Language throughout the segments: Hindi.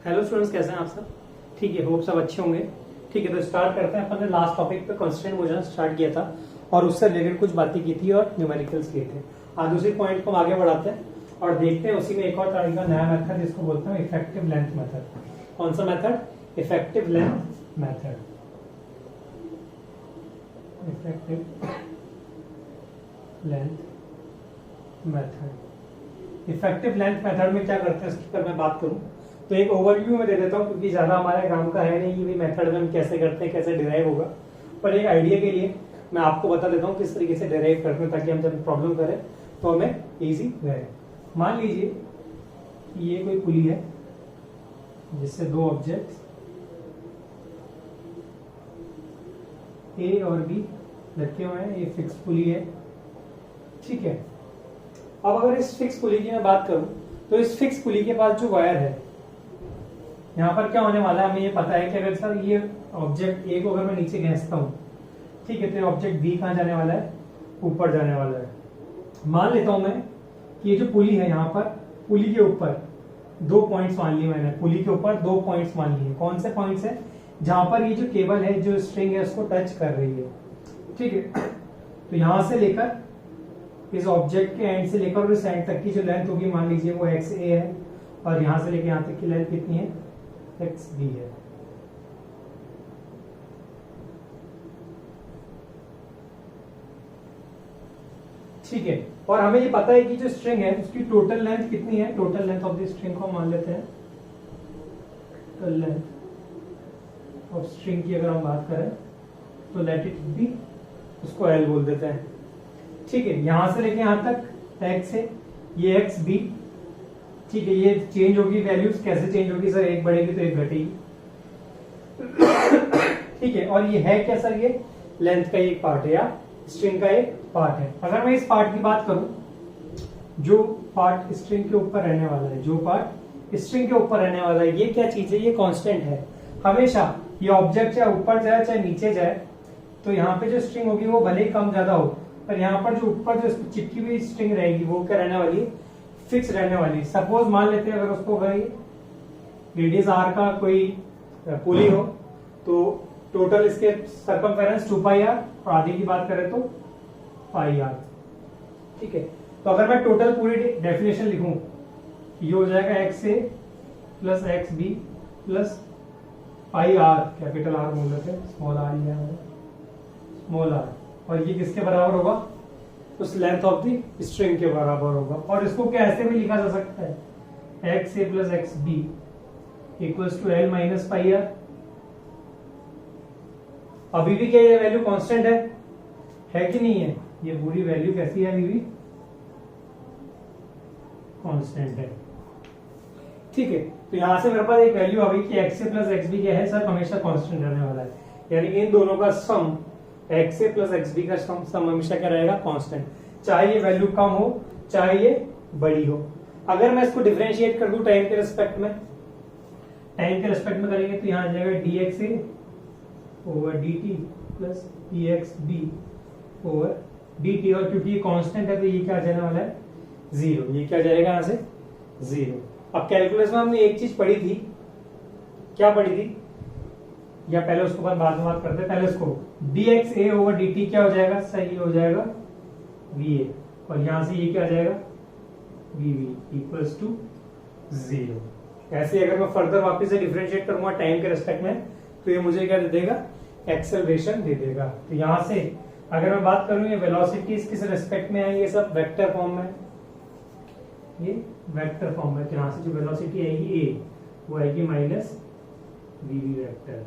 हेलो स्टूडेंट्स, कैसे हैं आप सब? ठीक है, होप सब अच्छे होंगे। ठीक है, तो स्टार्ट करते हैं। अपन ने लास्ट टॉपिक पे कांस्टेंट मोशन स्टार्ट किया था और उससे रिलेटेड कुछ बातें की थी और न्यूमेरिकल्स किए थे। आज उसी पॉइंट को हम आगे बढ़ाते हैं और देखते हैं उसी में एक और तरह का नया मेथड जिसको बोलते हैं इफेक्टिव लेंथ मेथड। कौन सा method? Effective length method. Effective length method. Effective length method में क्या करते हैं इसकी पर मैं बात करूं तो एक ओवरव्यू में दे देता हूं, क्योंकि ज्यादा हमारे काम का है नहीं कि भाई मेथड में हम कैसे करते हैं, कैसे डिराइव होगा। पर एक आइडिया के लिए मैं आपको बता देता हूं किस तरीके से डिराइव करते हैं, ताकि हम जब प्रॉब्लम करें तो हमें इजी रहे। मान लीजिए कि ये कोई पुली है जिससे दो ऑब्जेक्ट ए और बी लटके हुए हैं। ये फिक्स पुली है, ठीक है। अब अगर इस फिक्स पुली की मैं बात करूं तो इस फिक्स पुली के पास जो वायर है, यहाँ पर क्या होने वाला है हमें ये पता है कि अगर सर ये ऑब्जेक्ट ए को अगर मैं नीचे खींचता हूं, ठीक है, तो ऑब्जेक्ट बी कहां जाने वाला है? ऊपर जाने वाला है। मान लेता हूं मैं कि ये जो पुली है, यहाँ पर पुली के ऊपर दो पॉइंट्स मान लिए मैंने। पुली के ऊपर दो पॉइंट्स मान लिए। कौन से पॉइंट्स है? जहां पर ये जो केबल है, जो स्ट्रिंग है, उसको टच कर रही है, ठीक है। तो यहां से लेकर इस ऑब्जेक्ट के एंड से लेकर इस एंड तक की जो लेंथ होगी, मान लीजिए वो एक्स ए है, और यहां से लेकर यहां तक की लेंथ कितनी है? एक्स बी है। ठीक है, और हमें ये पता है कि जो स्ट्रिंग है उसकी टोटल लेंथ कितनी है? Total length of the string को मान लेते हैं। टोटल लेंथ ऑफ स्ट्रिंग की अगर हम बात करें तो लेट इट बी, उसको एल बोल देते हैं, ठीक है। यहां से लेके यहां तक एक्स है, ये एक्स बी, ठीक है। ये चेंज होगी वैल्यूज, कैसे चेंज होगी सर? एक बढ़ेगी तो एक घटेगी, ठीक है। और ये है क्या सर? ये लेंथ का एक पार्ट है या स्ट्रिंग का एक पार्ट है। अगर मैं इस पार्ट की बात करूं, जो पार्ट स्ट्रिंग के ऊपर रहने वाला है, जो पार्ट स्ट्रिंग के ऊपर रहने वाला है, ये क्या चीज है? ये कांस्टेंट है। हमेशा ये ऑब्जेक्ट चाहे ऊपर जाए चाहे नीचे जाए, तो यहाँ पे जो स्ट्रिंग होगी वो भले ही कम ज्यादा हो, पर यहाँ पर जो ऊपर जो चिपकी हुई स्ट्रिंग रहेगी वो क्या रहने वाली? फिक्स रहने वाली। सपोज मान लेते हैं अगर उसको भाई रेडियस आर का कोई पुली हो, तो टोटल इसके सर्कमफेरेंस 2 पाई आर, और आगे की बात करें तो पाई आर, ठीक है। तो अगर मैं टोटल पूरी डेफिनेशन लिखूं, ये हो जाएगा X A plus X B plus pi R, capital R बोल रहे थे, स्मॉल आर ही है, स्मॉल आर। और ये किसके बराबर होगा? उस लेंथ ऑफ द स्ट्रिंग के बराबर होगा। और इसको क्या ऐसे भी लिखा जा सकता है? X A plus X B equals to L minus pi R. अभी भी क्या ये वैल्यू कांस्टेंट है कि नहीं है? ये पूरी वैल्यू कैसी है? अभी भी कांस्टेंट है, ठीक है। तो यहां से मेरे पास एक वैल्यू आ गई कि x A plus X B क्या है सर? हमेशा कांस्टेंट रहने वाला है। यानी इन दोनों का सम, x A plus X B का सम हमेशा क्या रहेगा? कांस्टेंट, चाहे ये वैल्यू कम हो चाहे ये बड़ी हो। अगर मैं इसको डिफरेंशिएट कर दूं टाइम के रिस्पेक्ट में, टाइम के रिस्पेक्ट में करेंगे तो यहां आ जाएगा d x a over d t plus d x b over d t. और क्योंकि ये कांस्टेंट है तो ये क्या आ जाने वाला है? जीरो। ये क्या जाएगा यहां से? जीरो। अब कैलकुलस में हमने एक चीज पढ़ी थी, क्या पढ़ी थी? या पहले उसको बाद में बात करते हैं। पहले उसको D x a over d T क्या हो जाएगा सर? ये हो जाएगा वी ए, और यहां से ये क्या आ जाएगा? V V equals to zero. ऐसे अगर मैं फर्दर वापस से डिफरेंशिएट करूंगा टाइम के रिस्पेक्ट में, तो ये मुझे क्या दे देगा? एक्सेलरेशन दे देगा। तो यहां से अगर मैं बात करूं ये वेलोसिटीज किस रिस्पेक्ट में है? ये सब वेक्टर फॉर्म में, ये वेक्टर फॉर्म में। तो यहां से जो वेलोसिटी आएगी ए, वो आएगी माइनस वी वी वेक्टर,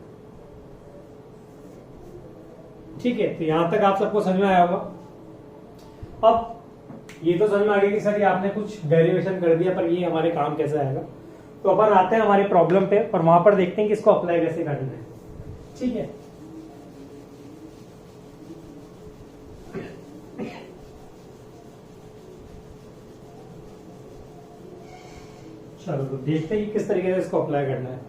ठीक है। तो यहां तक आप सबको समझ में आया होगा। अब ये तो समझ में आ गया कि सर ये आपने कुछ डेरिवेशन कर दिया, पर ये हमारे काम कैसे आएगा। तो अपन आते हैं हमारे प्रॉब्लम पे और वहां पर देखते हैं कि इसको अप्लाई कैसे करना है, ठीक है। चलो तो देखते हैं कि किस तरीके से इसको अप्लाई करना है।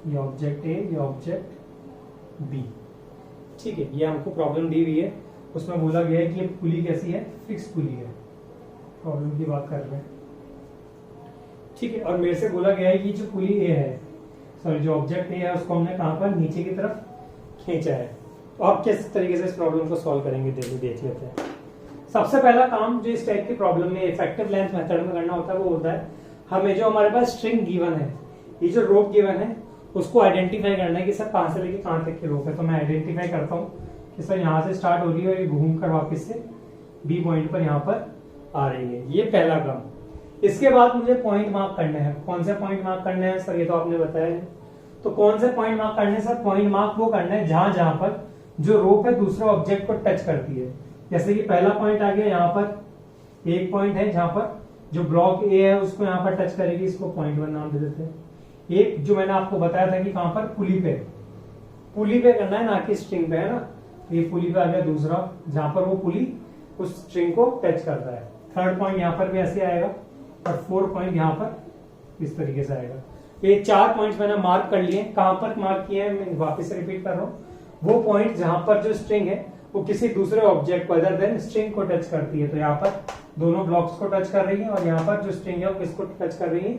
ये ऑब्जेक्ट ए, ये ऑब्जेक्ट बी, ठीक है, ये हमको प्रॉब्लम दी हुई है, उसमें बोला गया है कि ये पुली कैसी है, फिक्स पुली है, प्रॉब्लम की बात कर रहे हैं। ठीक है, और मेरे से बोला गया है कि जो पुली ए है, सॉरी जो ऑब्जेक्ट ए है उसको हमने कहां पर, नीचे की तरफ खींचा है। तो आप किस तरीके से इस प्रॉब्लम को सॉल्व करेंगे देख लेते हैं। सबसे पहला काम जो इस टाइप की प्रॉब्लम में इफेक्टिव लेंथ मेथड में करना होता है वो होता है हमें जो हमारे पास स्ट्रिंग गिवन है, ये जो रोप गिवन है उसको आइडेंटिफाई करना है कि सर कहां से लेके कहां तक की रोप है। तो मैं आइडेंटिफाई करता हूँ कि सर यहाँ से स्टार्ट हो रही है और ये घूम कर वापस से बी पॉइंट पर यहाँ पर आ रही है, ये पहला काम। इसके बाद मुझे पॉइंट मार्क करने हैं। कौन से पॉइंट मार्क करने हैं सर, ये तो आपने बताया है। तो कौन से पॉइंट मार्क करने हैं सर, पॉइंट मार्क वो करना है जहां जहां पर जो रोप है दूसरे ऑब्जेक्ट को टच करती है। जैसे कि पहला पॉइंट आ गया यहाँ पर, एक पॉइंट है जहां पर जो ब्लॉक ए है उसको यहाँ पर टच करेगी, इसको पॉइंट 1 नाम दे देते हैं। एक जो मैंने आपको बताया था कि कहां पर, पुली पे, पुली पे करना है ना कि स्ट्रिंग पे, है ना। ये पुली पे आ गया दूसरा, जहां पर वो पुली उस स्ट्रिंग को टच करता है। थर्ड पॉइंट यहाँ पर भी ऐसे आएगा और फोर्थ पॉइंट यहाँ पर इस तरीके से आएगा। ये 4 पॉइंट्स मैंने मार्क कर लिए। कहां पर मार्क किए हैं, मैं वापस रिपीट कर रहा हूँ, वो पॉइंट जहां पर जो स्ट्रिंग है वो किसी दूसरे ऑब्जेक्ट को अदर देन स्ट्रिंग को टच करती है। तो यहाँ पर दोनों ब्लॉक्स को टच कर रही है और यहाँ पर जो स्ट्रिंग है वो किसको टच कर रही है,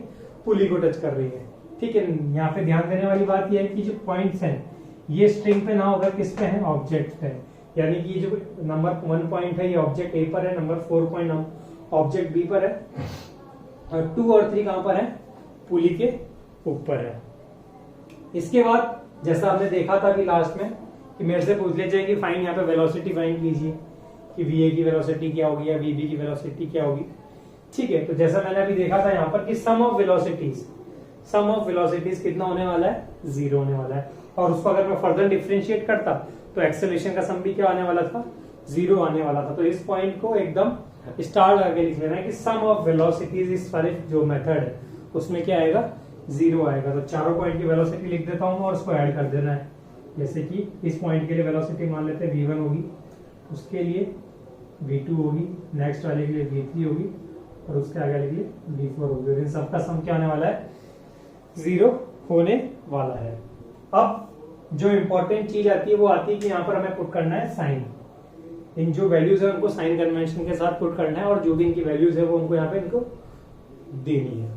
पुली को टच कर रही है। ठीक है, यहाँ पे ध्यान देने वाली बात यह है कि जो पॉइंट्स हैं ये स्ट्रिंग पे ना होगा, किस पे है, ऑब्जेक्ट पे। यानी कि जो नंबर 1 पॉइंट है ये ऑब्जेक्ट ए पर है, नंबर 4 पॉइंट ऑब्जेक्ट बी पर है, और 2 और 3 कहां पर है, पुली के ऊपर है। इसके बाद जैसा हमने देखा था अभी लास्ट में कि मेरे से पूछ लीजिए कि फाइंड, यहाँ पे वेलोसिटी फाइंड कीजिए कि वी की वेलोसिटी क्या होगी या वी की वेलोसिटी क्या होगी। ठीक है, तो जैसा मैंने अभी देखा था यहाँ पर कि सम ऑफ वेलोसिटीज कितना होने वाला है, 0 होने वाला है। और उसको अगर मैं फर्दर डिफरेंशिएट करता तो एक्सेलरेशन का सम भी क्या आने वाला था, 0 आने वाला था। तो इस पॉइंट को एकदम स्टार करके लिख लेना है कि सम ऑफ वेलोसिटीज, इस वाले जो मेथड है उसमें क्या आएगा, 0 आएगा। तो चारों पॉइंट की वेलोसिटी लिख देता हूं और उसको ऐड कर देना है। जैसे कि इस पॉइंट के लिए वेलोसिटी मान लेते हैं v1 होगी, उसके लिए v2 होगी, नेक्स्ट वाले के लिए v3 होगी और उसके आगे वाले के लिए v4 होगी। और इन सबका सम क्या होने वाला है, 0 होने वाला है। अब जो इंपॉर्टेंट चीज आती है वो आती है कि यहाँ पर हमें पुट करना है साइन। इन जो वैल्यूज है उनको साइन कन्वेंशन के साथ पुट करना है और जो भी इनकी वैल्यूज है वो हमको यहाँ पे इनको देनी है।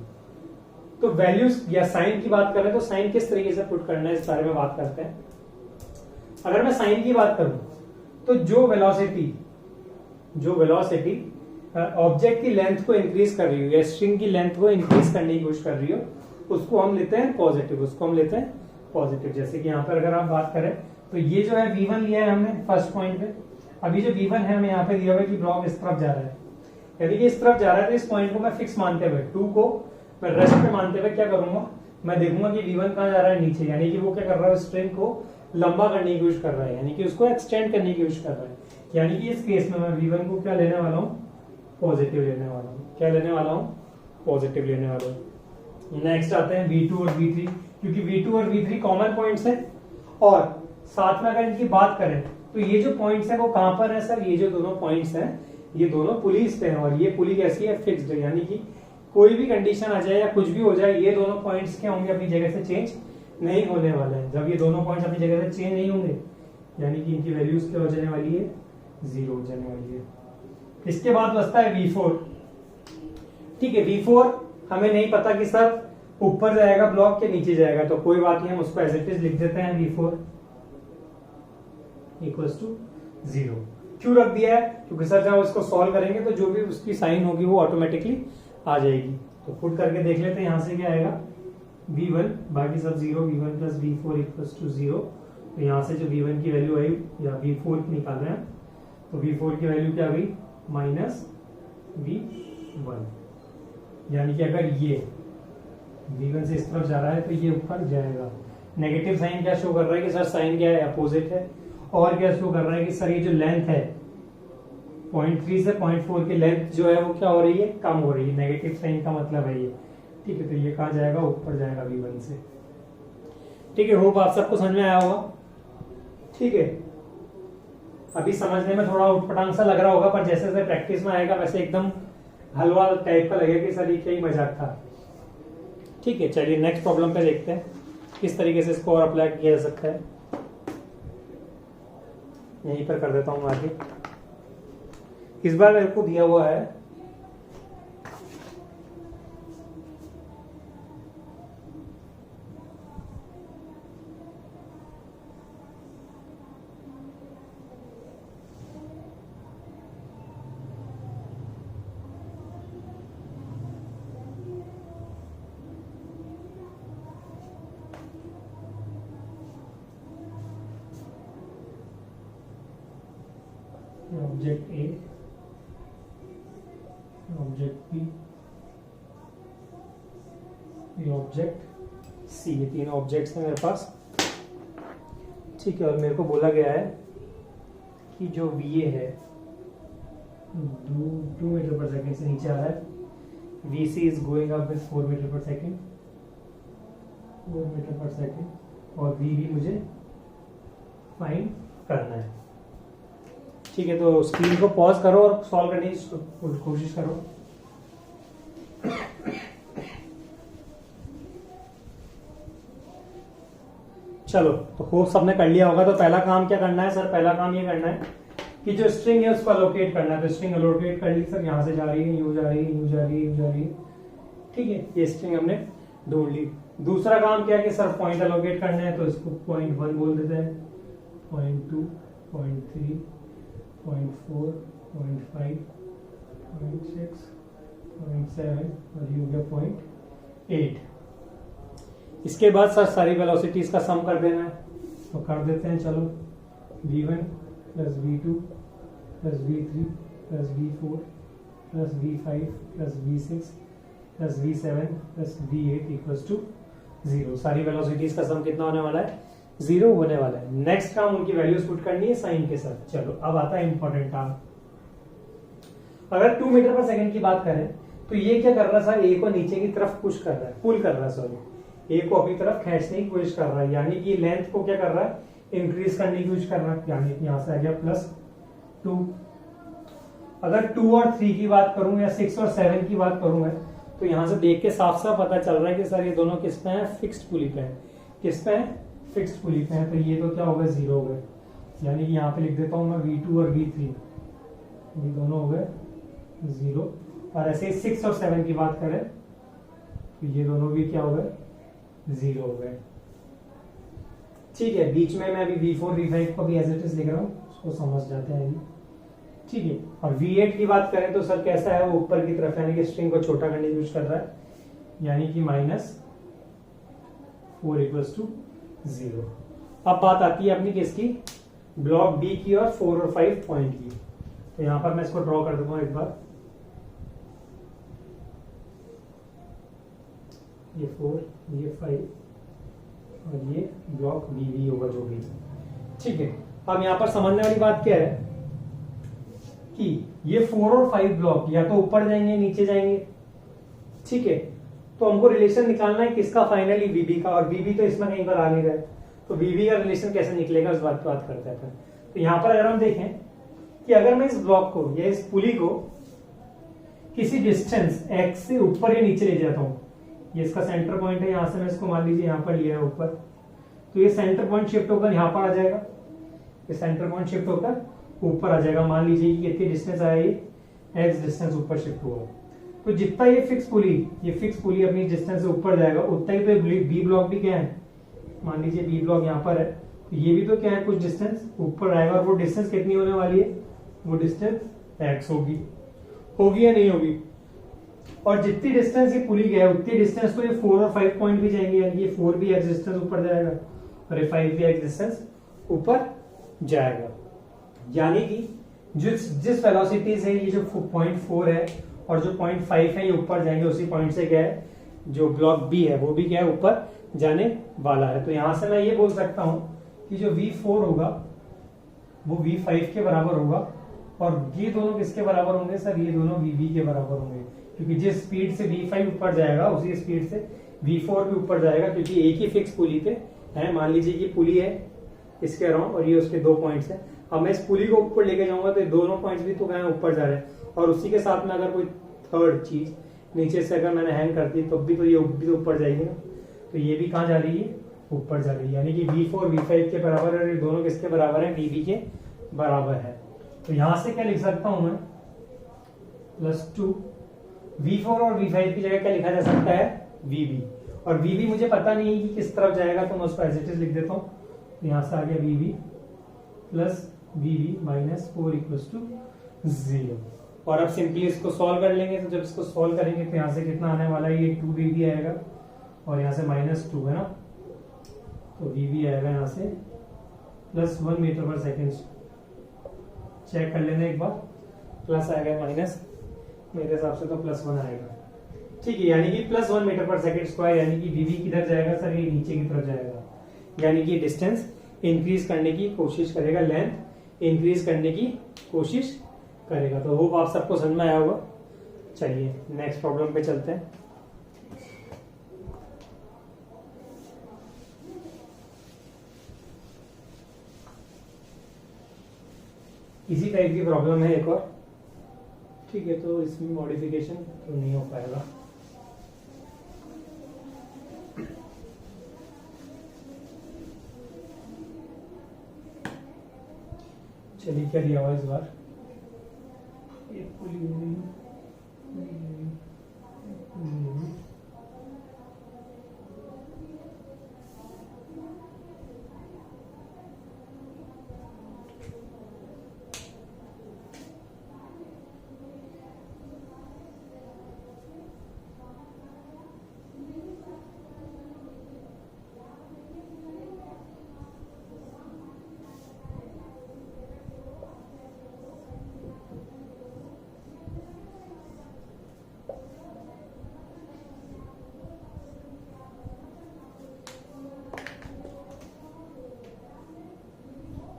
तो वैल्यूज या साइन की बात करें तो साइन किस तरीके से पुट करना है इस बारे में बात करते हैं। अगर मैं साइन की बात करूं तो जो वेलोसिटी ऑब्जेक्ट की लेंथ को इंक्रीज कर रही हो या स्ट्रिंग की लेंथ को इंक्रीज करने की कोशिश कर रही हो उसको हम लेते हैं पॉजिटिव। जैसे कि यहाँ पर अगर आप बात करें तो ये जो है v1 लिया है हमने फर्स्ट पॉइंट पे। अभी जो v1 है हमें यहाँ पे दिया हुआ है कि ब्लॉक इस तरफ जा रहा है, यानी कि इस तरफ जा रहा है। तो इस पॉइंट को मैं फिक्स मानते हुए 2 को मैं रेस्ट पे मानते हुए क्या करूंगा, मैं देखूंगा कि v1 कहाँ जा रहा है, नीचे। यानी कि वो क्या कर रहा है, स्ट्रिंग को लंबा करने की कोशिश कर रहा है, यानी कि उसको एक्सटेंड करने की कोशिश कर रहा है। यानी कि इस केस में मैं v1 को क्या लेने वाला हूँ, पॉजिटिव लेने वाला हूँ। क्या लेने वाला हूँ, पॉजिटिव लेने वाला हूँ। नेक्स्ट आते हैं v2 और v3, क्योंकि v2 और v3 कॉमन पॉइंट्स हैं। और साथ में अगर इनकी बात करें तो ये जो पॉइंट्स हैं वो कहां पर है सर, ये जो दोनों पॉइंट्स हैं ये दोनों पुलिस पे हैं। और ये पुली कैसी है, फिक्स्ड है, यानी कि कोई भी कंडीशन आ जाए या कुछ भी हो जाए ये दोनों पॉइंट्स क्या होंगे, अपनी जगह से चेंज नहीं होने वाले हैं। जब ये दोनों पॉइंट्स अपनी जगह से चेंज नहीं होंगे यानी कि इनकी वैल्यूज क्या हो जाने वाली है, 0 हो जाने वाली है। इसके बाद बचता है v4। ठीक है, v4 हमें नहीं पता कि सर ऊपर जाएगा ब्लॉक के नीचे जाएगा, तो कोई बात नहीं, हम उसको एज इट इज लिख देते हैं v4 इक्वल्स टू 0। क्यों रख दिया है, क्योंकि सर जब इसको सॉल्व करेंगे तो जो भी उसकी साइन होगी वो ऑटोमेटिकली आ जाएगी। तो पुट करके देख लेते हैं, यहां से क्या आएगा v1, बाकी सब 0, v1 plus v4 equals to 0। तो यहां से जो v1 की वैल्यू आई या v4 की निकाल रहे हैं तो v4 की वैल्यू क्या गई, माइनस v1। यानी कि अगर ये v1 से इस तरफ जा रहा है तो ये ऊपर जाएगा। नेगेटिव साइन क्या शो कर रहा है कि सर साइन क्या है, अपोजिट है। और क्या शो कर रहा है कि सर ये जो लेंथ है 0.3 से 0.4 की लेंथ जो है वो क्या हो रही है, कम हो रही है। नेगेटिव साइन का मतलब है ये। ठीक है, तो ये कहाँ जाएगा, ऊपर जाएगा v1 से। ठीक है, होप आप सबको समझ में आया होगा। ठीक है, अभी समझने में थोड़ा उटपटांग सा लग रहा होगा, पर जैसे जैसे प्रैक्टिस में आएगा वैसे एकदम हलवा टाइप का लगेगा कि सर ये क्या ही मजाक था। ठीक है, चलिए नेक्स्ट प्रॉब्लम पे देखते हैं किस तरीके से इसको और अप्लाई किया जा सकता है। यहीं पर कर देता हूँ आगे। इस बार मेरे को दिया हुआ है ऑब्जेक्ट ए, ऑब्जेक्ट बी, ये ऑब्जेक्ट सी, ये तीन ऑब्जेक्ट्स हैं मेरे पास। ठीक है, और मेरे को बोला गया है कि जो वीए है 2 मीटर पर सेकेंड से नीचे आ रहा है, VC is going up with 4 metre per second, 4 metre per second, और वी मुझे फाइंड करना है। ठीक है, तो स्क्रीन को पॉज करो और सॉल्व करने की कोशिश करो। चलो, तो होप सबने कर लिया होगा। तो पहला काम क्या करना है सर? पहला काम ये करना है कि जो स्ट्रिंग है उसको अलोकेट करना है। तो स्ट्रिंग अलोकेट कर ली सर, यहां से जा रही है, यू जा रही है, यू जा रही है, यू जा रही है। ठीक है, ये स्ट्रिंग हमने ढूंढ ली। दूसरा काम क्या है कि सर पॉइंट अलोकेट करना है, तो इसको 0.1 बोल देते हैं, 0.2, 0.3, 0.4, 0.5, 0.6, 0.7 और ये हो गया 0.8। इसके बाद सर सारी वेलोसिटीज का सम कर देना है, तो कर देते हैं। चलो, v1 plus v2 plus v3 plus v4 plus v5 plus v6 plus v7 plus v8 equals to 0। सारी वेलोसिटीज का सम कितना होने वाला है? 0 होने वाला है। नेक्स्ट काम उनकी वैल्यूज पुट करनी है साइन के साथ। चलो, अब आता है इंपॉर्टेंट काम। अगर 2 मीटर पर सेकंड की बात करें तो ये क्या कर रहा है सर? ए को नीचे की तरफ पुश कर रहा है, पुल कर रहा है, सॉरी, ए को अपनी तरफ खींचने की कोशिश कर रहा है, यानी कि लेंथ को क्या कर रहा है? इंक्रीज करने की कोशिश कर रहा है, यानी कि यहां से आ गया +2। अगर 2 और 3 की बात करूं या 6 और 7 की बात करूं तो यहां से देख के साफ साफ पता चल रहा है कि सर ये दोनों किस पे हैं? फिक्स्ड पुली पे हैं। किस पे हैं? फिक्स्ड पुली पे हैं। तो ये तो क्या होगा? 0 हो गए, यानी कि यहाँ पे लिख देता हूं मैं v2 और v3, ये दोनों हो गए 0। और ऐसे ही 6 और 7 की बात करें तो ये दोनों भी क्या हो गए? 0 हो गए। ठीक है, बीच में मैं अभी v4 v5 को भी एज इट इज लिख रहा हूँ, उसको समझ जाते हैं अभी। ठीक है, और v8 की बात करें तो सर कैसा है? वो ऊपर की तरफ, यानी कि स्ट्रिंग को छोटा करने की कोशिश कर रहा है, यानी कि -4 इक्वल्स टू 0। अब बात आती है अपनी किसकी? ब्लॉक बी की और 4 और 5 पॉइंट की। तो यहां पर मैं इसको ड्रॉ कर दूंगा एक बार। ये 4, ये 5 और ये ब्लॉक बी होगा जो भी। ठीक है, अब यहां पर समझने वाली बात क्या है कि ये 4 और 5 ब्लॉक या तो ऊपर जाएंगे नीचे जाएंगे। ठीक है, तो हमको रिलेशन निकालना है किसका? फाइनली वीबी का, और वीबी तो इसमें कहीं पर आ नहीं रहा है। तो वीबी का रिलेशन कैसे निकलेगा उस बात करते हैं। तो यहां पर अगर हम देखें कि अगर मैं इस ब्लॉक को या इस पुली को किसी डिस्टेंस x से ऊपर या नीचे ले जाता हूं, ये इसका सेंटर पॉइंट है, यहां से मैं इसको मान लीजिए यहां पर लिया है ऊपर, तो ये सेंटर पॉइंट शिफ्ट होकर यहां पर आ जाएगा, ये सेंटर पॉइंट शिफ्ट होकर ऊपर आ जाएगा। मान लीजिए कि कितनी डिस्टेंस आया? ये x डिस्टेंस ऊपर शिफ्ट हुआ। तो जितना ये फिक्स पुली अपनी डिस्टेंस से ऊपर जाएगा, उतना ही तो बी ब्लॉक भी क्या है? मान लीजिए बी ब्लॉक यहाँ पर है, तो ये भी तो क्या है? कुछ डिस्टेंस ऊपर आएगा। और वो डिस्टेंस कितनी होने वाली है? वो डिस्टेंस x होगी या नहीं होगी? और जितनी डिस्टेंस ये पुली गया है उतनी डिस्टेंस तो ये 4 और 5 पॉइंट भी जाएंगे, यानी कि ये 4 भी x डिस्टेंस ऊपर जाएगा और ये 5 भी x डिस्टेंस ऊपर जाएगा। यानी कि जिस वेलोसिटी से ये जो 0.4 है और जो 0.5 है ये ऊपर जाएंगे, उसी पॉइंट से क्या है? जो ब्लॉक बी है वो भी क्या है? ऊपर जाने वाला है। तो यहां से मैं ये बोल सकता हूं कि जो v4 होगा वो v5 के बराबर होगा, और ये दोनों किसके बराबर होंगे सर? ये दोनों vb के बराबर होंगे, क्योंकि जिस स्पीड से v5 ऊपर जाएगा उसी स्पीड से v4 भी ऊपर जाएगा, क्योंकि एक ही फिक्स पुली पे है। मान लीजिए कि पुली है इसके अराउंड और ये उसके 2 पॉइंट्स है। अब मैं इस पुली को ऊपर लेके जाऊंगा तो ये दोनों पॉइंट्स भी तो कहीं ऊपर जा रहे हैं, और उसी के साथ में अगर कोई थर्ड चीज नीचे से अगर मैंने हैंग कर दी तो भी तो ये भी तो ऊपर जाएगी ना। तो ये भी कहाँ जा रही है? ऊपर जा रही है, यानी कि v4 v5 के बराबर है, और ये दोनों किसके बराबर है? vb के बराबर है। तो यहां से क्या लिख सकता हूं मैं, +2 V4 और V5 की जगह क्या लिखा जा सकता है, VB। और VB मुझे पता नहीं है कि किस तरफ जाएगा, तो मैं उसको एज इट इज लिख देता हूं। तो यहां से आ गया VB प्लस VB माइनस 4 = 0। और अब सिंपली इसको सॉल्व कर लेंगे। तो जब इसको सॉल्व करेंगे तो यहाँ से कितना आने वाला है, ये 2VB आएगा और यहाँ से -2 है ना, तो VB आएगा यहाँ से +1 मीटर/सेकेंड। चेक कर लेना एक बार, प्लस आएगा माइनस, मेरे हिसाब से तो +1 आएगा। ठीक है, यानी कि +1 मीटर/सेकेंड², यानी कि VB किधर जाएगा सर, ये नीचे की तरफ जाएगा। यानी कि डिस्टेंस इंक्रीज करने की कोशिश करेगा, लेंथ इंक्रीज करने की कोशिश करेगा। तो होप आप सबको समझ में आया होगा। चलिए नेक्स्ट प्रॉब्लम पे चलते हैं। इसी टाइप की प्रॉब्लम है एक और। ठीक है, तो इसमें मॉडिफिकेशन तो नहीं हो पाएगा। चलिए क्या दिया हुआ इस बार, एक पुली हो गई,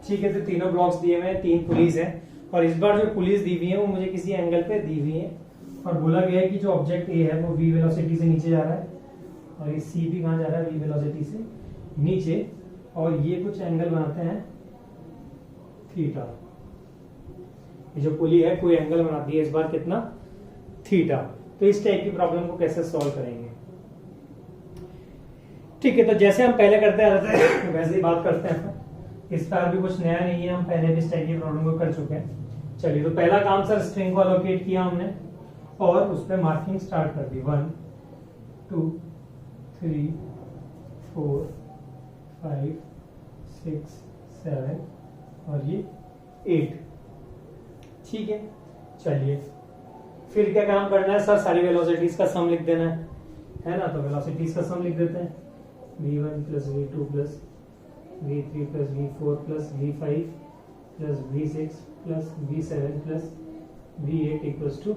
ठीक है। तो तीनों ब्लॉक्स दिए हुए हैं, 3 पुलिस हैं, और इस बार जो पुलिस दी हुई है वो मुझे किसी एंगल पे दी हुई है, और बोला गया है कि जो ऑब्जेक्ट ए है वो v वेलोसिटी से नीचे जा रहा है, और ये सी भी कहाँ जा रहा है, v वेलोसिटी से नीचे, और ये कुछ एंगल बनाते हैं थीटा। ये जो पुली है कोई एंगल बनाती है इस बार कितना, थीटा। तो इस टाइप की प्रॉब्लम को कैसे सॉल्व करेंगे। ठीक है, तो जैसे हम पहले करते रहते हैं वैसे ही बात करते हैं। इस बार भी कुछ नया नहीं है, हम पहले भी इस टाइप की प्रॉब्लम को कर चुके हैं। चलिए, तो पहला काम सर स्ट्रिंग को अलोकेट किया हमने और उस पर मार्किंग स्टार्ट कर दी। 1 2 3 4 5 6 7 और ये 8। ठीक है, चलिए फिर क्या काम करना है सर, सारी वेलोसिटीज का सम लिख देना है ना। तो वेलोसिटीज का सम लिख देते हैं, v1 + v2 + v3 + v4 + v5 + v6 + v7 + v8 =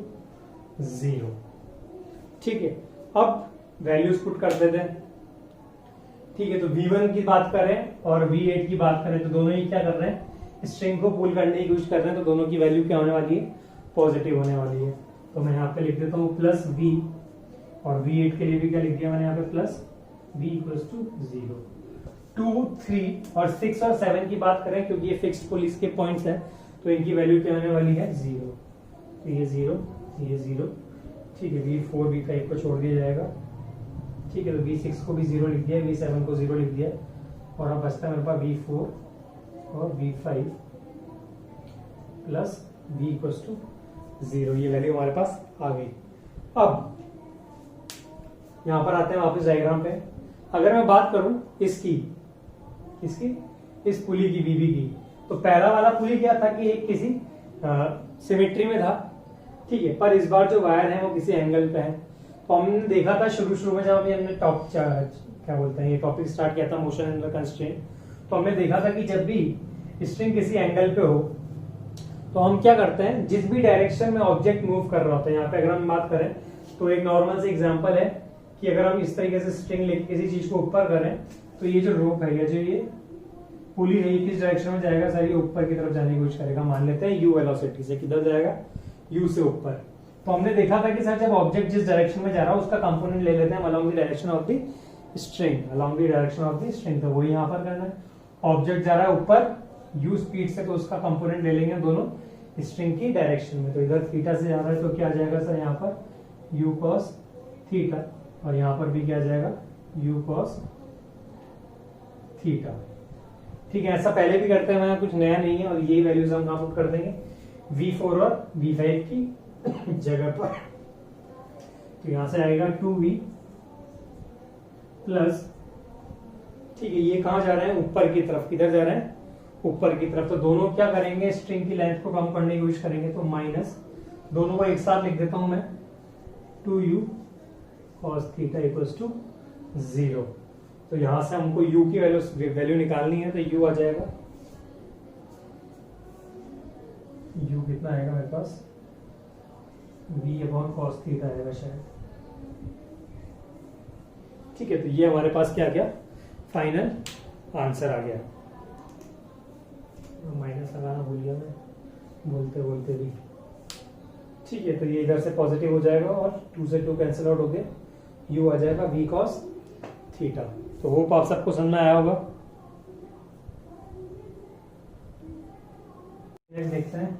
0। ठीक है, अब वैल्यूज पुट कर देते हैं। ठीक है, तो v1 की बात करें और v8 की बात करें तो दोनों ही क्या कर रहे हैं, स्ट्रिंग को पुल करने की कोशिश कर रहे हैं। तो दोनों की वैल्यू क्या होने वाली है, पॉजिटिव होने वाली है। तो मैं यहाँ पे लिख देता हूँ +v, और v8 के लिए भी क्या लिख दिया मैंने यहाँ पे +v = 0। 2 3 और 6 और 7 की बात करें, क्योंकि ये फिक्स्ड पुलिस के पॉइंट्स हैं, तो इनकी वैल्यू क्या होने वाली है, 0। तो ये 0, ये 0। ठीक है, v4 v5 को छोड़ दिया जाएगा। ठीक है, तो v6 को भी 0 लिख दिया, v7 को 0 लिख दिया, और अब बचता है मेरे पास v4 और v5 + v = 0। ये वैल्यू हमारे पास आ गई। अब यहां पर आते हैं वापस डायग्राम पे। अगर मैं बात करूं इसकी इस पुली की, बीबी की, तो पहला वाला पुली क्या था कि एक किसी सिमेट्री में था। ठीक है, पर इस बार जो वायर है वो किसी एंगल पे है। तो हमने देखा था शुरू में जब हमने क्या बोलते हैं, ये टॉपिक स्टार्ट किया था मोशन अंडर कंस्ट्रेंट, तो हमने देखा था कि जब भी स्ट्रिंग किसी एंगल पे हो तो हम क्या करते हैं, जिस भी डायरेक्शन में ऑब्जेक्ट मूव कर रहा होता है, यहाँ पे अगर हम बात करें तो एक नॉर्मल से एग्जांपल है कि अगर हम इस तरीके से स्ट्रिंग लेके किसी चीज को ऊपर करें, तो ये जो रोप है या जो ये पुली है, किस डायरेक्शन में जाएगा सर, ये ऊपर की तरफ जाने की कोशिश करेगा। मान लेते हैं u वेलोसिटी से, किधर जाएगा, u से ऊपर। तो हमने देखा था कि सर जब ऑब्जेक्ट जिस डायरेक्शन में जा रहा है उसका कंपोनेंट ले लेते हैं along the direction of the string, along the direction of the string. तो वही यहाँ पर करना है, ऑब्जेक्ट जा रहा है ऊपर u स्पीड से, तो उसका कंपोनेंट ले लेंगे दोनों स्ट्रिंग की डायरेक्शन में। तो इधर थीटा से जा रहा है तो क्या आ जाएगा सर, यहाँ पर u cos थीटा, और यहाँ पर भी क्या आ जाएगा, u cos थीटा। ठीक है, ऐसा पहले भी करते हैं, वहां कुछ नया नहीं है, और यही वैल्यूज हम कहाँ पुट कर देंगे V4 और V5 की जगह पर। तो यहां से आएगा 2V प्लस, ठीक है, ये कहां जा रहे हैं, ऊपर की तरफ, किधर जा रहे हैं, ऊपर की तरफ। तो दोनों क्या करेंगे, स्ट्रिंग की लेंथ को कम करने की कोशिश करेंगे, तो माइनस, दोनों को एक साथ लिख देता हूं मैं, 2U cos theta equals to 0। तो यहां से हमको U की वैल्यू निकालनी है, तो U आ जाएगा, U कितना आएगा मेरे पास, V अपॉन cos थीटा आएगा शायद। ठीक है, तो ये हमारे पास क्या गया, फाइनल आंसर आ गया। माइनस लगाना भूल गया मैं बोलते बोलते भी। ठीक है, तो ये इधर से पॉजिटिव हो जाएगा और 2 से 2 कैंसिल आउट हो गए, U आ जाएगा V cos थीटा। तो होप आप सबको समझ में आया होगा। नेक्स्ट देखते हैं,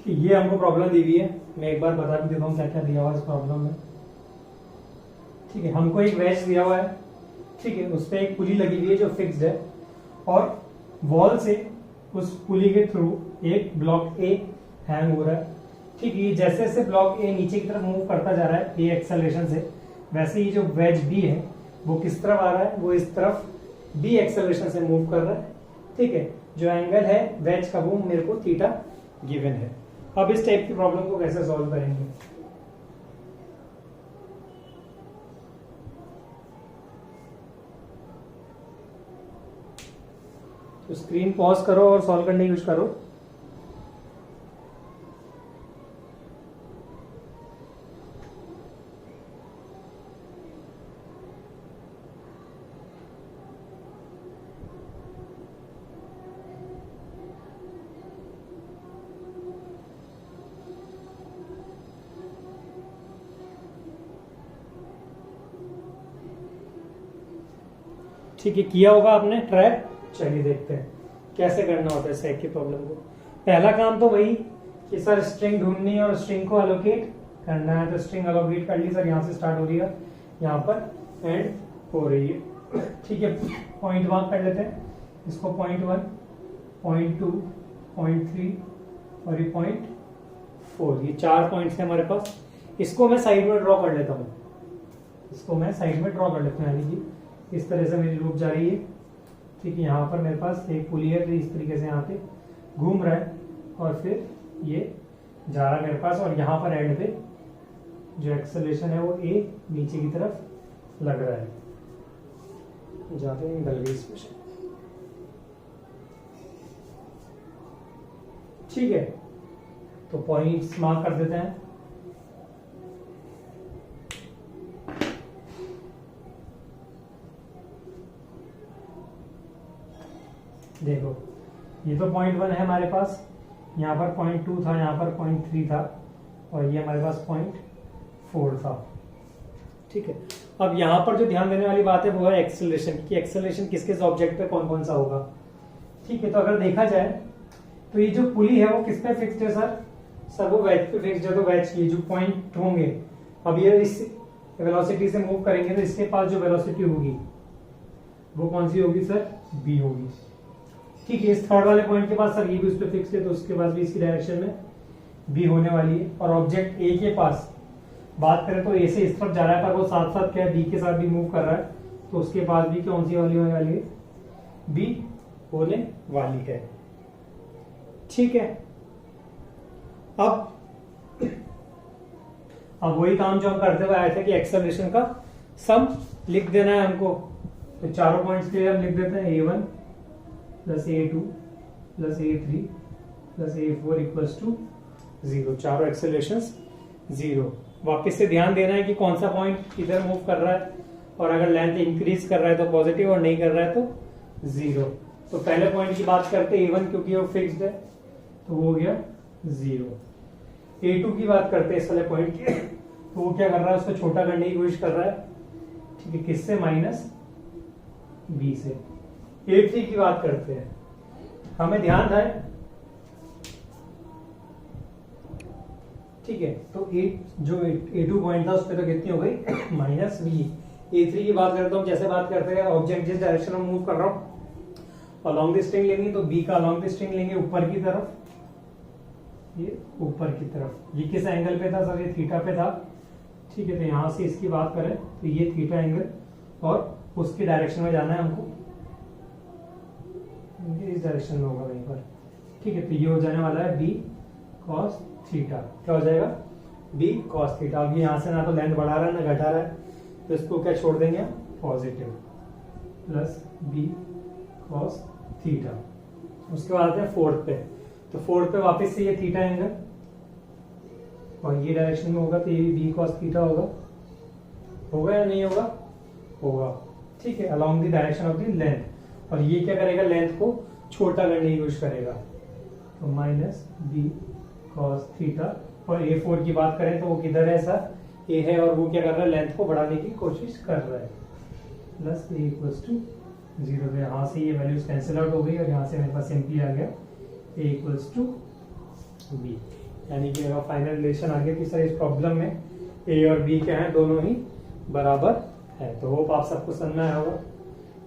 ये हमको प्रॉब्लम दी हुई है, मैं एक बार बता भी देता हूँ क्या क्या दिया हुआ है इस प्रॉब्लम में। ठीक है, हमको एक वेज दिया हुआ है, ठीक है, उस पर एक पुली लगी हुई है जो फिक्स्ड है, और वॉल से उस पुली के थ्रू एक ब्लॉक ए हैंग हो रहा है। ठीक है, जैसे जैसे ब्लॉक ए नीचे की तरफ मूव करता जा रहा है ए एक्सेलरेशन से, वैसे ही जो वेज बी है वो किस तरफ आ रहा है, वो इस तरफ बी एक्सेलरेशन से मूव कर रहा है। ठीक है, जो एंगल है वेज का वो मेरे को थीटा गिवन है। अब इस टाइप की प्रॉब्लम को कैसे सॉल्व करेंगे, तो स्क्रीन पॉज करो और सॉल्व करने की कोशिश करो। ठीक है, किया होगा आपने ट्रैक। चलिए देखते हैं कैसे करना होता है इस टाइप की प्रॉब्लम को। पहला काम तो वही कि सर स्ट्रिंग ढूंढनी है और स्ट्रिंग को एलोकेट करना है, तो स्ट्रिंग एलोकेट कर ली सर, यहाँ से स्टार्ट हो रही है, यहाँ पर एंड हो रही है। ठीक है, पॉइंट मार्क कर लेते हैं इसको, .1, .2, .3 और ये .4, ये 4 पॉइंट्स है हमारे पास। इसको मैं साइड में ड्रॉ कर लेता हूँ, इसको मैं साइड में ड्रॉ कर लेता हूँ, यानी कि इस तरह से मेरी लूप जा रही है। ठीक है, यहाँ पर मेरे पास एक पुली है, इस तरीके से यहाँ पे घूम रहा है और फिर ये जा रहा है मेरे पास, और यहाँ पर एंड पे जो एक्सेलरेशन है वो ए नीचे की तरफ लग रहा है, जाते निकल गई इसमें से। ठीक है, तो पॉइंट्स मार्क कर देते हैं। देखो, ये तो .1 है हमारे पास, यहाँ पर .2 था, यहाँ पर .3 था, और ये हमारे पास .4 था। ठीक है, अब यहाँ पर जो ध्यान देने वाली बात है वो है एक्सेलरेशन की, एक्सेलरेशन किस किस ऑब्जेक्ट पे कौन कौन सा होगा। ठीक है, तो अगर देखा जाए तो ये जो पुली है वो किस पे फिक्स्ड है सर, सर वो वेज पे फिक्स्ड है। तो वेज की जो पॉइंट होंगे, अब ये इस वेलोसिटी से मूव करेंगे तो इसके पास जो वेलोसिटी होगी वो कौन सी होगी सर, बी होगी। ठीक है, इस थर्ड वाले पॉइंट के पास सर ये भी उस पर फिक्स है, तो उसके पास भी इसकी डायरेक्शन में बी होने वाली है। और ऑब्जेक्ट ए के पास बात करें तो ए से इस तरफ जा रहा है, पर वो साथ साथ क्या है, बी के साथ भी मूव कर रहा है, तो उसके पास भी कौन सी वाली होने वाली है, बी होने वाली है। ठीक है, अब अब वही काम जो हम करते हुए आए थे कि एक्सेलरेशन का सम लिख देना है हमको, तो चारों पॉइंट्स के लिए हम लिख देते हैं a1 plus a2 plus a3 plus a4 equals to 0। चारों एक्सेलरेशंस 0। वापस से ध्यान देना है कि कौन सा पॉइंट किधर मूव कर रहा है, और अगर लेंथ इंक्रीज कर रहा है तो पॉजिटिव और नहीं कर रहा है तो 0। तो पहले पॉइंट की बात करते हैं a1, क्योंकि वो फिक्स्ड है तो वो हो गया 0। a2 की बात करते हैं इस वाले पॉइंट की, तो वो क्या कर रहा है, उसको छोटा करने की कोशिश कर रहा है, ठीक है, किससे, -b से। a3 की बात करते हैं, हमें ध्यान है, ठीक है, तो जो a2 पॉइंट था उस पर तो कितनी हो गई -b। a3 की बात करते हैं, जैसे बात करते हैं ऑब्जेक्ट जिस डायरेक्शन में मूव कर रहा हूं अलोंग द स्ट्रिंग लेंगे, तो b का अलोंग द स्ट्रिंग लेंगे ऊपर की तरफ, ये ऊपर की तरफ। ये किस एंगल पे था सर, ये थीटा पे था, ठीक है। तो यहां से इसकी बात करें तो ये थीटा एंगल, और उसकी डायरेक्शन में जाना है हमको, इस डायरेक्शन में होगा वहीं पर, ठीक है। तो ये हो जाने वाला है b cos थीटा। क्या हो जाएगा, b cos थीटा। अब यहां से ना तो लेंथ बढ़ा रहा है ना घटा रहा है, तो इसको क्या छोड़ देंगे, positive, plus b cos theta. उसके बाद आते हैं फोर्थ पे, तो फोर्थ पे वापस से ये थीटा एंगल, और ये डायरेक्शन में होगा तो ये b cos थीटा होगा या नहीं होगा, होगा, ठीक है, along the direction of the length. और ये क्या करेगा, लेंथ को छोटा करने की कोशिश करेगा, तो -b cos थीटा। और a4 की बात करें तो वो किधर है सर, a है, और वो क्या कर रहा है, लेंथ को बढ़ाने की कोशिश कर रहा है, प्लस a इक्वल्स टू 0। तो यहाँ से ये वैल्यूज कैंसिल आउट हो गई, और यहाँ से मेरे पास सिंपली आ गया a इक्वल्स टू b। यानी कि मेरा फाइनल रिलेशन आ गया कि सर इस प्रॉब्लम में a और b क्या है, दोनों ही बराबर है। तो होप आप सबको समझ में आया होगा,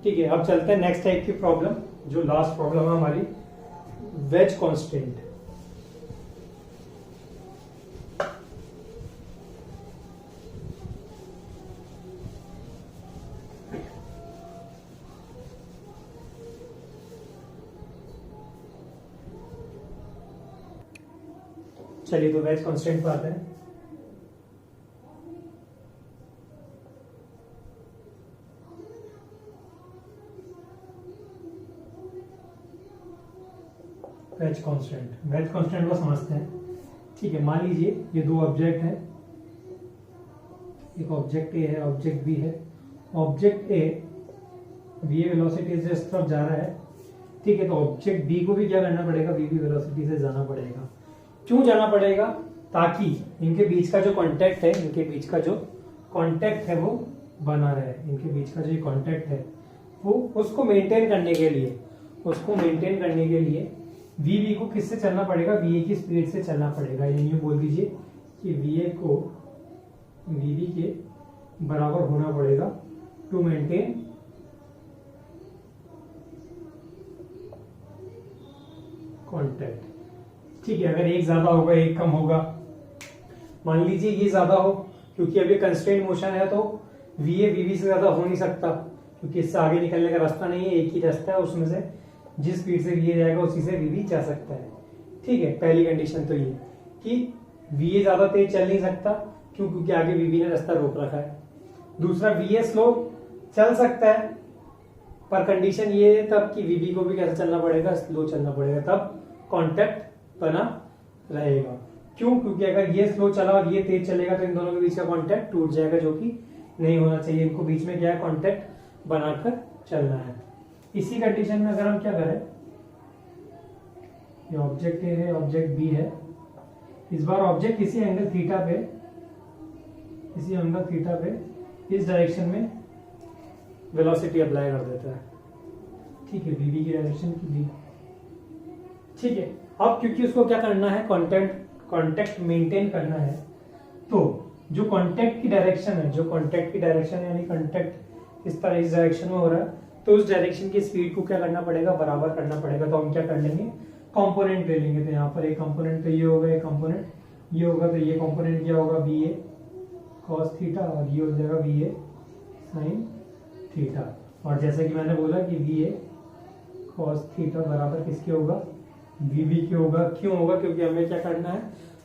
ठीक है। अब चलते हैं नेक्स्ट टाइप की प्रॉब्लम, जो लास्ट प्रॉब्लम है हमारी, वेज कॉन्स्टेंट। चलिए तो वेज कांस्टेंट पर आते हैं। वेज कांस्टेंट को समझते हैं, ठीक है। मान लीजिए ये दो ऑब्जेक्ट हैं, एक ऑब्जेक्ट ए है, ऑब्जेक्ट बी है। ऑब्जेक्ट ए वी वेलोसिटी से इस तरफ जा रहा है, ठीक है। तो ऑब्जेक्ट बी को भी क्या करना पड़ेगा, वी वेलोसिटी से जाना पड़ेगा। क्यों जाना पड़ेगा, ताकि इनके बीच का जो कांटेक्ट है, इनके बीच का जो कांटेक्ट है वो बना रहे। इनके बीच का जो कांटेक्ट है वो उसको मेंटेन करने के लिए, वी को किससे चलना पड़ेगा, वी की स्पीड से चलना पड़ेगा। ये बोल दीजिए कि वी को वी के बराबर होना पड़ेगा टू मेंटेन कांटेक्ट, ठीक है। अगर एक ज्यादा होगा एक कम होगा, मान लीजिए ये ज्यादा हो, क्योंकि अभी कंस्ट्रेंट मोशन है तो वी से ज्यादा हो नहीं सकता, क्योंकि इससे आगे निकलने का रास्ता नहीं है, एक ही रास्ता है, उसमें से जिस स्पीड से वी जाएगा उसी से वी जा सकता है, ठीक है। पहली कंडीशन तो ये कि वी ज्यादा तेज चल नहीं सकता, क्यों, क्योंकि आगे वी ने रास्ता रोक रखा है। दूसरा वी स्लो चल सकता है, पर कंडीशन ये है तब कि वी को भी कैसे चलना पड़ेगा, स्लो चलना पड़ेगा, तब कांटेक्ट बना रहेगा। क्यों, क्योंकि अगर ये स्लो चला और ये तेज चलेगा तो इन दोनों के बीच का कांटेक्ट टूट जाएगा, जो कि नहीं होना चाहिए। इनको बीच में क्या है, कांटेक्ट बनाकर चलना है। इसी कंडीशन में अगर हम क्या करें, ये ऑब्जेक्ट ए है, ऑब्जेक्ट बी है, इस बार ऑब्जेक्ट किसी एंगल थीटा पे इस डायरेक्शन में वेलोसिटी अप्लाई कर देता है, ठीक है, वी की डायरेक्शन की वी, ठीक है। अब क्योंकि उसको क्या करना है, कांटेक्ट मेंटेन करना है, तो जो कांटेक्ट की डायरेक्शन है, यानी कांटेक्ट इस तरह इस डायरेक्शन में हो रहा है, तो उस डायरेक्शन की स्पीड को क्या करना पड़ेगा, बराबर करना पड़ेगा। तो हम क्या कर लेंगे, कंपोनेंट ले लेंगे। तो यहाँ पर एक कंपोनेंट तो ये होगा, एक कंपोनेंट ये होगा, तो ये कंपोनेंट क्या होगा, बी ए कॉस थीटा, और ये हो जाएगा बी ए साइन थीटा। और जैसे कि मैंने बोला कि बी ए कॉस थीटा बराबर किसके होगा, वी के होगा। क्यों होगा, क्योंकि हमें क्या करना है,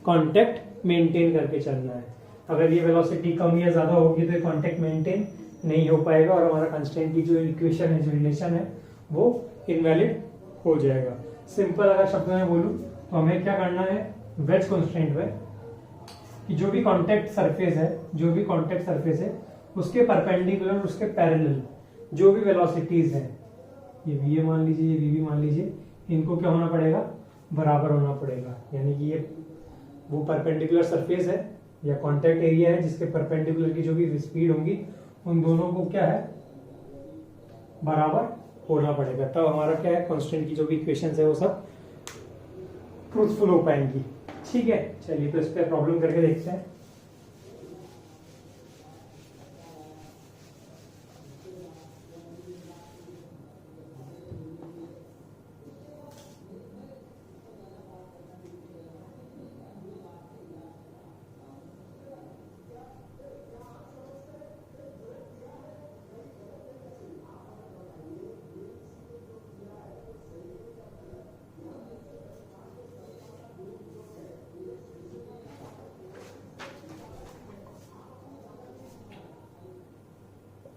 कांटेक्ट मेंटेन करके चलना है। अगर ये वेलोसिटी कम या ज्यादा होगी तो ये कांटेक्ट मेंटेन नहीं हो पाएगा और हमारा कांस्टेंट की जो इक्वेशन है, जो रिलेशन है, वो इनवैलिड हो जाएगा। सिंपल अगर शब्दों में बोलूं तो हमें क्या करना है, वेज कांस्टेंट में कि जो भी कांटेक्ट सरफेस है उसके परपेंडिकुलर, उसके पैरेलल जो भी वेलोसिटीज है, ये वी मान लीजिए, ये वी मान लीजिए, इनको क्या होना पड़ेगा, बराबर होना पड़ेगा। यानी कि ये वो परपेंडिकुलर सरफेस है या कांटेक्ट एरिया है जिसके परपेंडिकुलर की जो भी स्पीड होंगी उन दोनों को क्या है, बराबर होना पड़ेगा। तब हमारा क्या है, कांस्टेंट की जो भी इक्वेशंस है वो सब ट्रूथफुल हो पाएंगी। ठीक है, चलिए तो इस पर प्रॉब्लम करके देखते हैं।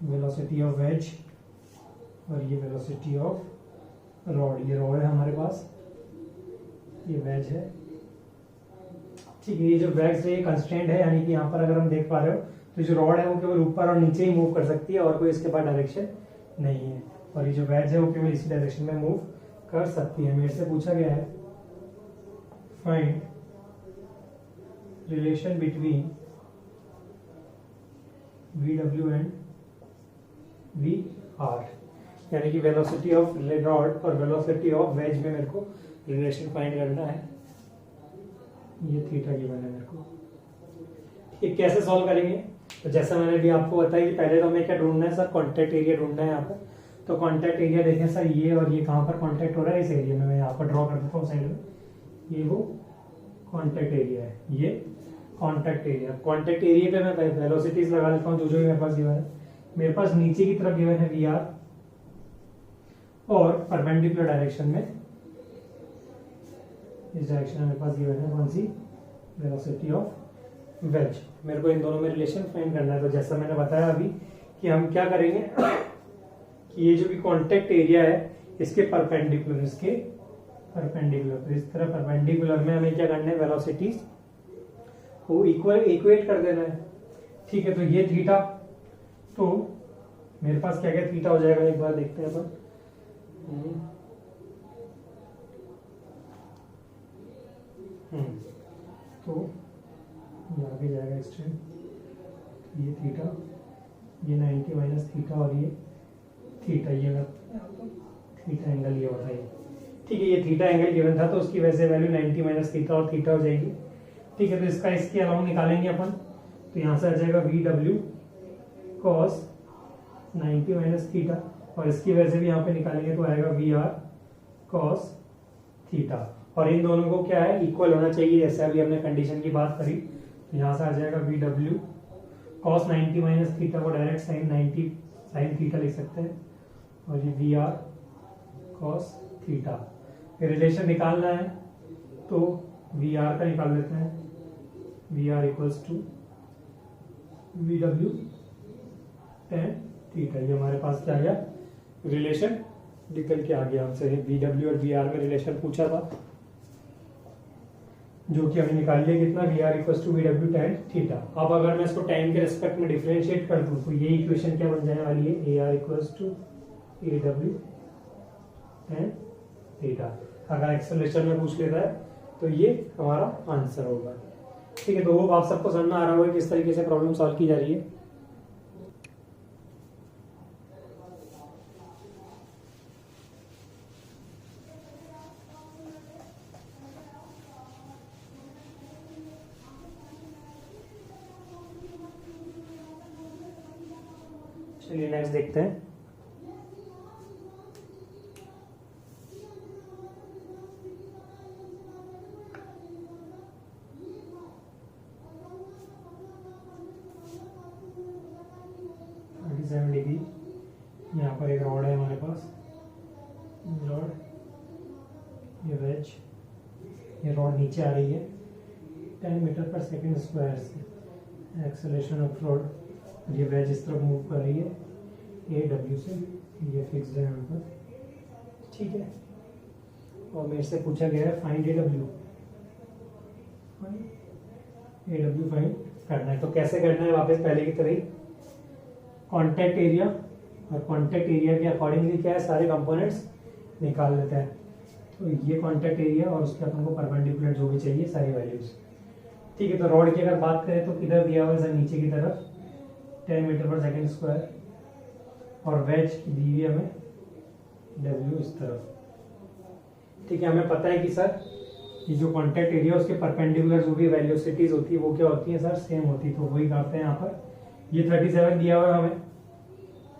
वेलोसिटी ऑफ वेज और ये वेलोसिटी ऑफ रॉड, ये रॉड है हमारे पास, ये वेज है। ठीक है, ये जो वेज है ये कंस्ट्रेंट है, यानी कि यहाँ पर अगर हम देख पा रहे हो तो जो रॉड है वो केवल ऊपर और नीचे ही मूव कर सकती है और कोई इसके बाद डायरेक्शन नहीं है, और ये जो वेज है वो केवल इसी डायरेक्शन में मूव कर सकती है। मेरे से पूछा गया है find relation between V W and V R, यानी कि वेलोसिटी ऑफ रॉड और वेलोसिटी ऑफ वेज में मेरे को रिलेशन फाइंड करना है। ये थीटा गिवन है मेरे को। ये कैसे सॉल्व करेंगे, तो जैसा मैंने भी आपको बताया कि पहले तो हमें क्या ढूंढना है सर, कॉन्टैक्ट एरिया ढूंढना है यहाँ पर। तो कॉन्टैक्ट एरिया देखें सर, ये और ये कहाँ पर कॉन्टैक्ट हो रहा है, इस एरिया में। मैं यहाँ पर ड्रॉ कर देता हूँ साइड में, ये वो कॉन्टैक्ट एरिया है, ये कॉन्टैक्ट एरिया। कॉन्टैक्ट एरिया पे मैं वेलोसिटीज लगा देता हूँ जो जो भी मेरे पास गिवन है। मेरे पास नीचे की तरफ गिवन है वी आर और परपेंडिकुलर डायरेक्शन में, इस डायरेक्शन में मेरे पास गिवन है कौन सी, वेलोसिटी ऑफ वेज। मेरे को इन दोनों में रिलेशन फाइंड करना है। तो जैसा मैंने बताया अभी कि हम क्या करेंगे कि ये जो भी कांटेक्ट एरिया है इसके परपेंडिकुलर, तो इस तरह परपेंडिकुलर में हमें क्या करना है, वेलोसिटीज को इक्वेट कर देना है। ठीक है, तो ये थीटा, तो मेरे पास क्या क्या थीटा हो जाएगा, एक बार देखते हैं अपन। तो ये आगे जाएगा एक्सट्रीम, ये थीटा, ये 90 माइनस थीटा और ये थीटा, ये थीटा एंगल ये होता है। ठीक है, ये थीटा एंगल गिवन था तो उसकी वजह से वैल्यू 90 माइनस थीटा और थीटा हो जाएगी। ठीक है, तो इसका इसके अलावा निकालेंगे अपन, तो यहाँ से आ जाएगा V W cos 90 minus theta, और इसकी वजह से भी यहाँ पे निकालेंगे तो आएगा वी आर कॉस थीटा, और इन दोनों को क्या है, इक्वल होना चाहिए, जैसे अभी हमने कंडीशन की बात करी। तो यहाँ से आ जाएगा V W cos 90 minus theta को डायरेक्ट साइन थीटा लिख सकते हैं, और ये वी आर कॉस थीटा। फिर रिलेशन निकालना है तो वी आर का निकाल देते हैं, V R equals to V W tan theta. ये हमारे पास क्या आ गया, रिलेशन निकल के आ गया हमसे। वी डब्ल्यू और वी आर में रिलेशन पूछा था जो कि हमने निकाल लिया, कितना, V R equals to V W tan theta. अब अगर मैं इसको टाइम के रिस्पेक्ट में डिफरेंशिएट कर दूं तो ये इक्वेशन क्या बन जाने वाली है, A R equals to A W tan theta. अगर एक्सेलरेशन में पूछ लेता है तो ये हमारा आंसर होगा। ठीक है, तो वो आप सबको समझ में आ रहा होगा किस तरीके से प्रॉब्लम सॉल्व की जा रही है। चलिए नेक्स्ट देखते हैं। डिग्री, यहाँ पर एक रॉड है हमारे पास, रॉड, ये वेज, ये रॉड नीचे आ रही है 10 मीटर पर सेकंड स्क्वायर से, एक्सेलरेशन ऑफ रॉड, ये वेज इस तरफ मूव कर रही है ए डब्ल्यू से, ये फिक्स्ड है यहाँ पर, ठीक है। और मेरे से पूछा गया है फाइंड ए डब्ल्यू, फाइंड करना है। तो कैसे करना है, वापस पहले की तरह ही कॉन्टैक्ट एरिया, और कॉन्टैक्ट एरिया के अकॉर्डिंगली क्या है, सारे कंपोनेंट्स निकाल लेते हैं। तो ये कॉन्टैक्ट एरिया और उसके अपन को परपेंडिकुलर जो भी चाहिए सारी वैल्यूज, ठीक है। तो रॉड की अगर बात करें तो किधर दिया हुआ है सर, नीचे की तरफ 10 मीटर पर सेकेंड स्क्वायर, और वेज दी हुई हमें डब्ल्यू इस तरफ, ठीक है। हमें पता है कि सर ये जो कॉन्टैक्ट एरिया उसके परपेंडिकुलर जो भी वेलोसिटीज होती है वो क्या होती है सर, सेम होती है। तो वही करते हैं यहाँ पर, ये 37 दिया हुआ है हमें,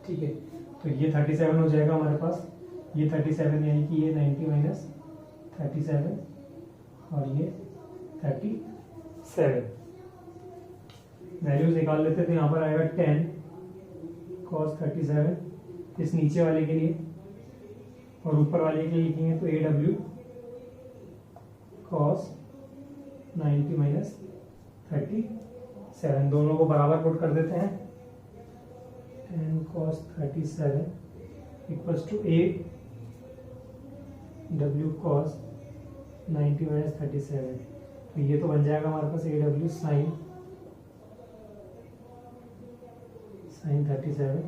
ठीक है। तो ये 37 हो जाएगा हमारे पास, ये 37 यानी कि ये 90 माइनस 37 और ये 37, वैल्यूज निकाल लेते। तो यहाँ पर आएगा 10 cos 37 इस नीचे वाले के लिए, और ऊपर वाले के लिए लिखेंगे तो ए डब्ल्यू cos 90 माइनस 37, दोनों को बराबर पुट कर देते हैं। 10 cos 37 equals to A W cos 90 minus 37, तो ये तो बन जाएगा हमारे पास ए डब्ल्यू साइन 37,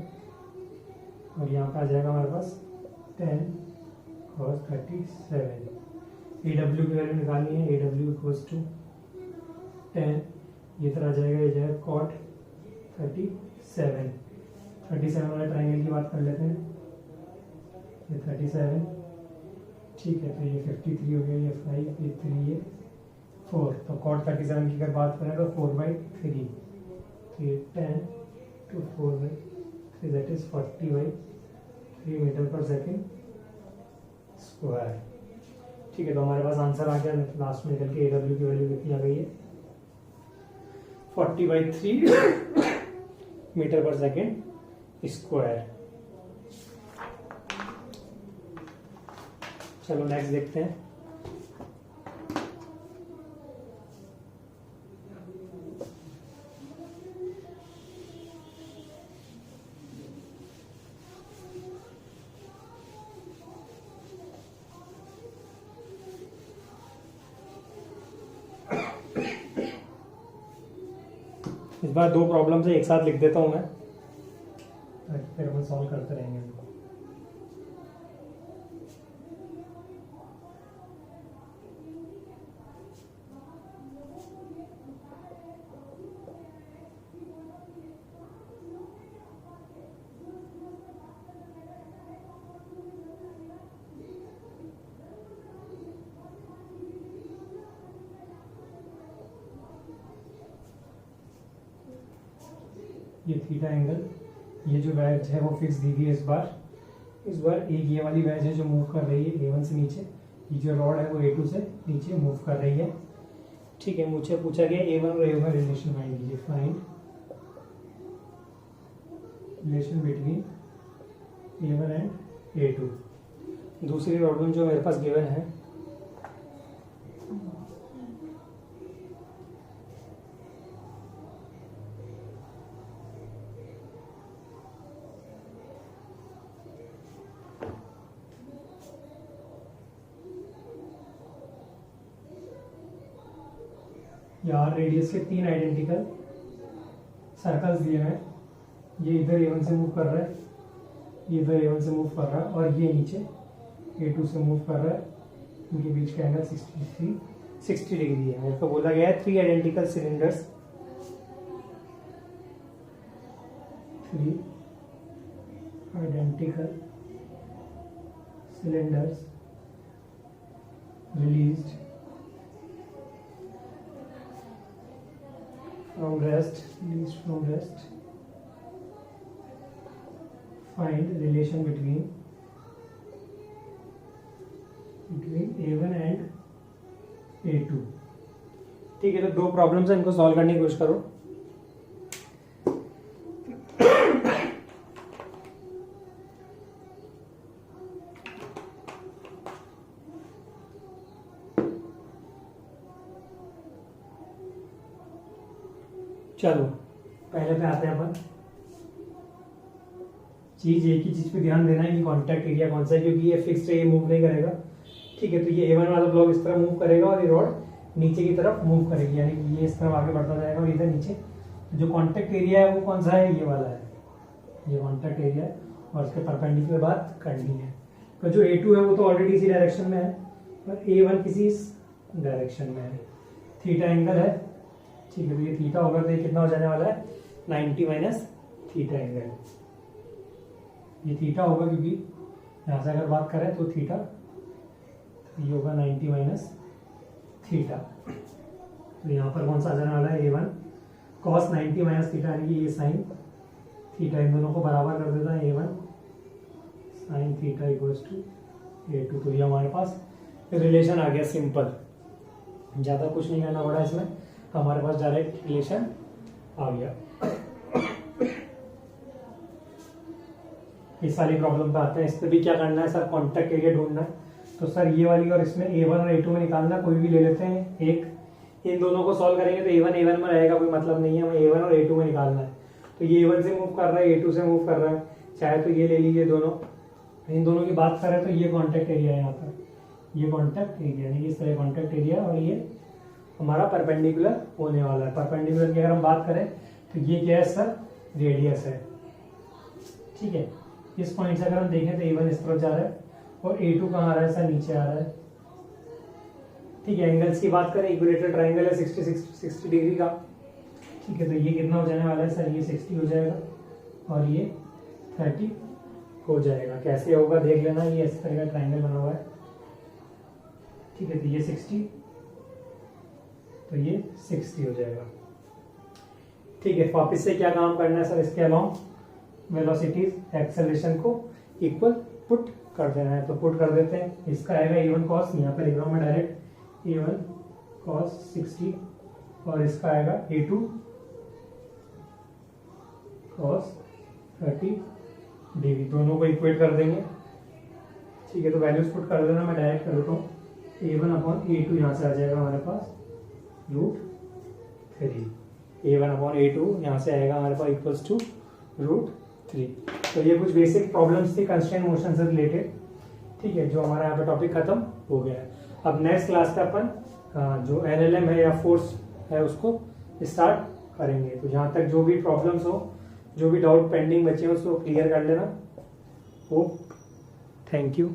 और यहाँ पे आ जाएगा हमारे पास 10 cos 37। ए डब्ल्यू की वैल्यू निकालनी है, ए डब्ल्यू इक्वल्स टू 10, ये तरह आ जाएगा, ये जाएगा cot 37 वाले ट्राइंगल की बात कर लेते हैं, ये 37, ठीक है। तो ये 53 हो गया, ये 5, ये 3, ये 4, तो cot 37 की अगर बात करें तो 4/3, तो ये 10 to 4/3 that is 40/3 metre per second square, ठीक है। तो हमारे पास आंसर आ गया, लास्ट में निकल के ए डब्ल्यू की वैल्यू कितनी आ गई है, 40/3 मीटर पर सेकेंड स्क्वायर। चलो नेक्स्ट देखते हैं। इस बार 2 प्रॉब्लम से एक साथ लिख देता हूं मैं, फिर हम सॉल्व करते रहेंगे इनको। ये थीटा एंगल, ये जो वेज है वो फिक्स दी गई है इस बार एक ये वाली वेज है जो मूव कर रही है A1 से नीचे, ये जो रॉड है वो A2 से नीचे मूव कर रही है, ठीक है। मुझे पूछा गया A1 और A2 का रिलेशन फाइंड कीजिए, find relation between A1 and A2। दूसरी प्रॉब्लम जो मेरे पास गिवन है, यहाँ रेडियस के 3 आइडेंटिकल सर्कल्स दिए हैं, ये इधर A1 से मूव कर रहा है, ये इधर A1 से मूव कर रहा है, और ये नीचे A2 से मूव कर रहा है, इनके बीच का एंगल 60 डिग्री है। मेरे को बोला गया है 3 identical cylinders, 3 identical cylinders released from rest, find relation between A1 and A2, ठीक है। तो 2 प्रॉब्लम्स है, इनको सॉल्व करने की कोशिश करो। चलो पहले पे आते हैं अपन। चीज एक ही चीज पे ध्यान देना है कि कॉन्टैक्ट एरिया कौन सा है, क्योंकि ये फिक्स्ड है, ये मूव नहीं करेगा। ठीक है, तो ये A1 वाला ब्लॉक इस तरह मूव करेगा और ये रॉड नीचे की तरफ मूव करेगी, यानी कि ये इस तरफ आगे बढ़ता जाएगा और इधर नीचे। जो कॉन्टैक्ट एरिया है वो कौन सा है, ये वाला है, ये कॉन्टैक्ट एरिया है और उसके परपेंडिकुलर बात करनी है। तो जो A2 है वो तो ऑलरेडी इसी डायरेक्शन में है और A1 किसी इस डायरेक्शन में है। थीटा एंगल है, ठीक है, तो ये थीटा होगा तो ये कितना हो जाने वाला है 90 माइनस थीटा एंगल। ये थीटा होगा क्योंकि यहाँ से अगर बात करें तो थीटा, ये होगा 90 माइनस थीटा। तो यहाँ पर कौन सा आ जाने वाला है A1 cos 90 माइनस थीटा, यानी कि ये साइन थीटा, इन दोनों को बराबर कर देता है A1 sine theta equals to A2। तो ये हमारे पास रिलेशन आ गया सिंपल, ज़्यादा कुछ नहीं करना पड़ा इसमें, हमारे पास डायरेक्ट रिलेशन आ गया। इस वाली प्रॉब्लम पे आते हैं। इस पर भी क्या करना है सर, कॉन्टैक्ट एरिया ढूंढना है। तो सर ये वाली और इसमें A1 और A2 में निकालना, कोई भी ले लेते हैं एक, इन दोनों को सॉल्व करेंगे तो A1 A1 में रहेगा, कोई मतलब नहीं है, हमें A1 और A2 में निकालना है। तो ये A1 से मूव कर रहा है, A2 से मूव कर रहा है, चाहे तो ये ले लीजिए दोनों। इन दोनों की बात करें तो ये कॉन्टैक्ट एरिया है, यहाँ पर ये कॉन्टैक्ट एरिया, यानी कि इस तरह कॉन्टैक्ट एरिया, और ये हमारा परपेंडिकुलर होने वाला है। परपेंडिकुलर की अगर हम बात करें तो ये क्या है सर, रेडियस है। ठीक है, इस पॉइंट से अगर हम देखें तो A1 इस तरफ जा रहा है और A2 कहाँ आ रहा है सर, नीचे आ रहा है। ठीक है, एंगल्स की बात करें, इक्विलेटरल ट्रायंगल है 60 डिग्री का। ठीक है, तो ये कितना हो जाने वाला है सर, ये 60 हो जाएगा और ये 30 हो जाएगा। कैसे होगा देख लेना, ये इस तरह का ट्रायंगल बना हुआ है। ठीक है, तो ये 60, तो ये 60 हो जाएगा। ठीक है, वापिस से क्या काम करना है सर, इसके अलाउंग वेलोसिटीज एक्सेलरेशन को इक्वल पुट कर देना है। तो पुट कर देते हैं, इसका आएगा A1 cos, यहाँ पर लिख रहा हूँ मैं डायरेक्ट A1 cos 60, और इसका आएगा A2 cos 30 डिग्री, दोनों को इक्वेट कर देंगे। ठीक है, तो वैल्यूज पुट कर देना, मैं डायरेक्ट कर देता हूँ। A1 अपॉन A2 यहाँ से आ जाएगा हमारे पास √3, A1 अपॉन A2 यहाँ से आएगा हमारे पास इक्वल्स टू √3। तो ये कुछ बेसिक प्रॉब्लम्स थी कंस्ट्रेंट मोशन से रिलेटेड। ठीक है, जो हमारा यहाँ पे टॉपिक खत्म हो गया है। अब नेक्स्ट क्लास पे अपन जो NLM है या फोर्स है उसको स्टार्ट करेंगे। तो जहाँ तक जो भी प्रॉब्लम्स हो, जो भी डाउट पेंडिंग बचे हो उसको क्लियर कर लेना। Hope, thank you.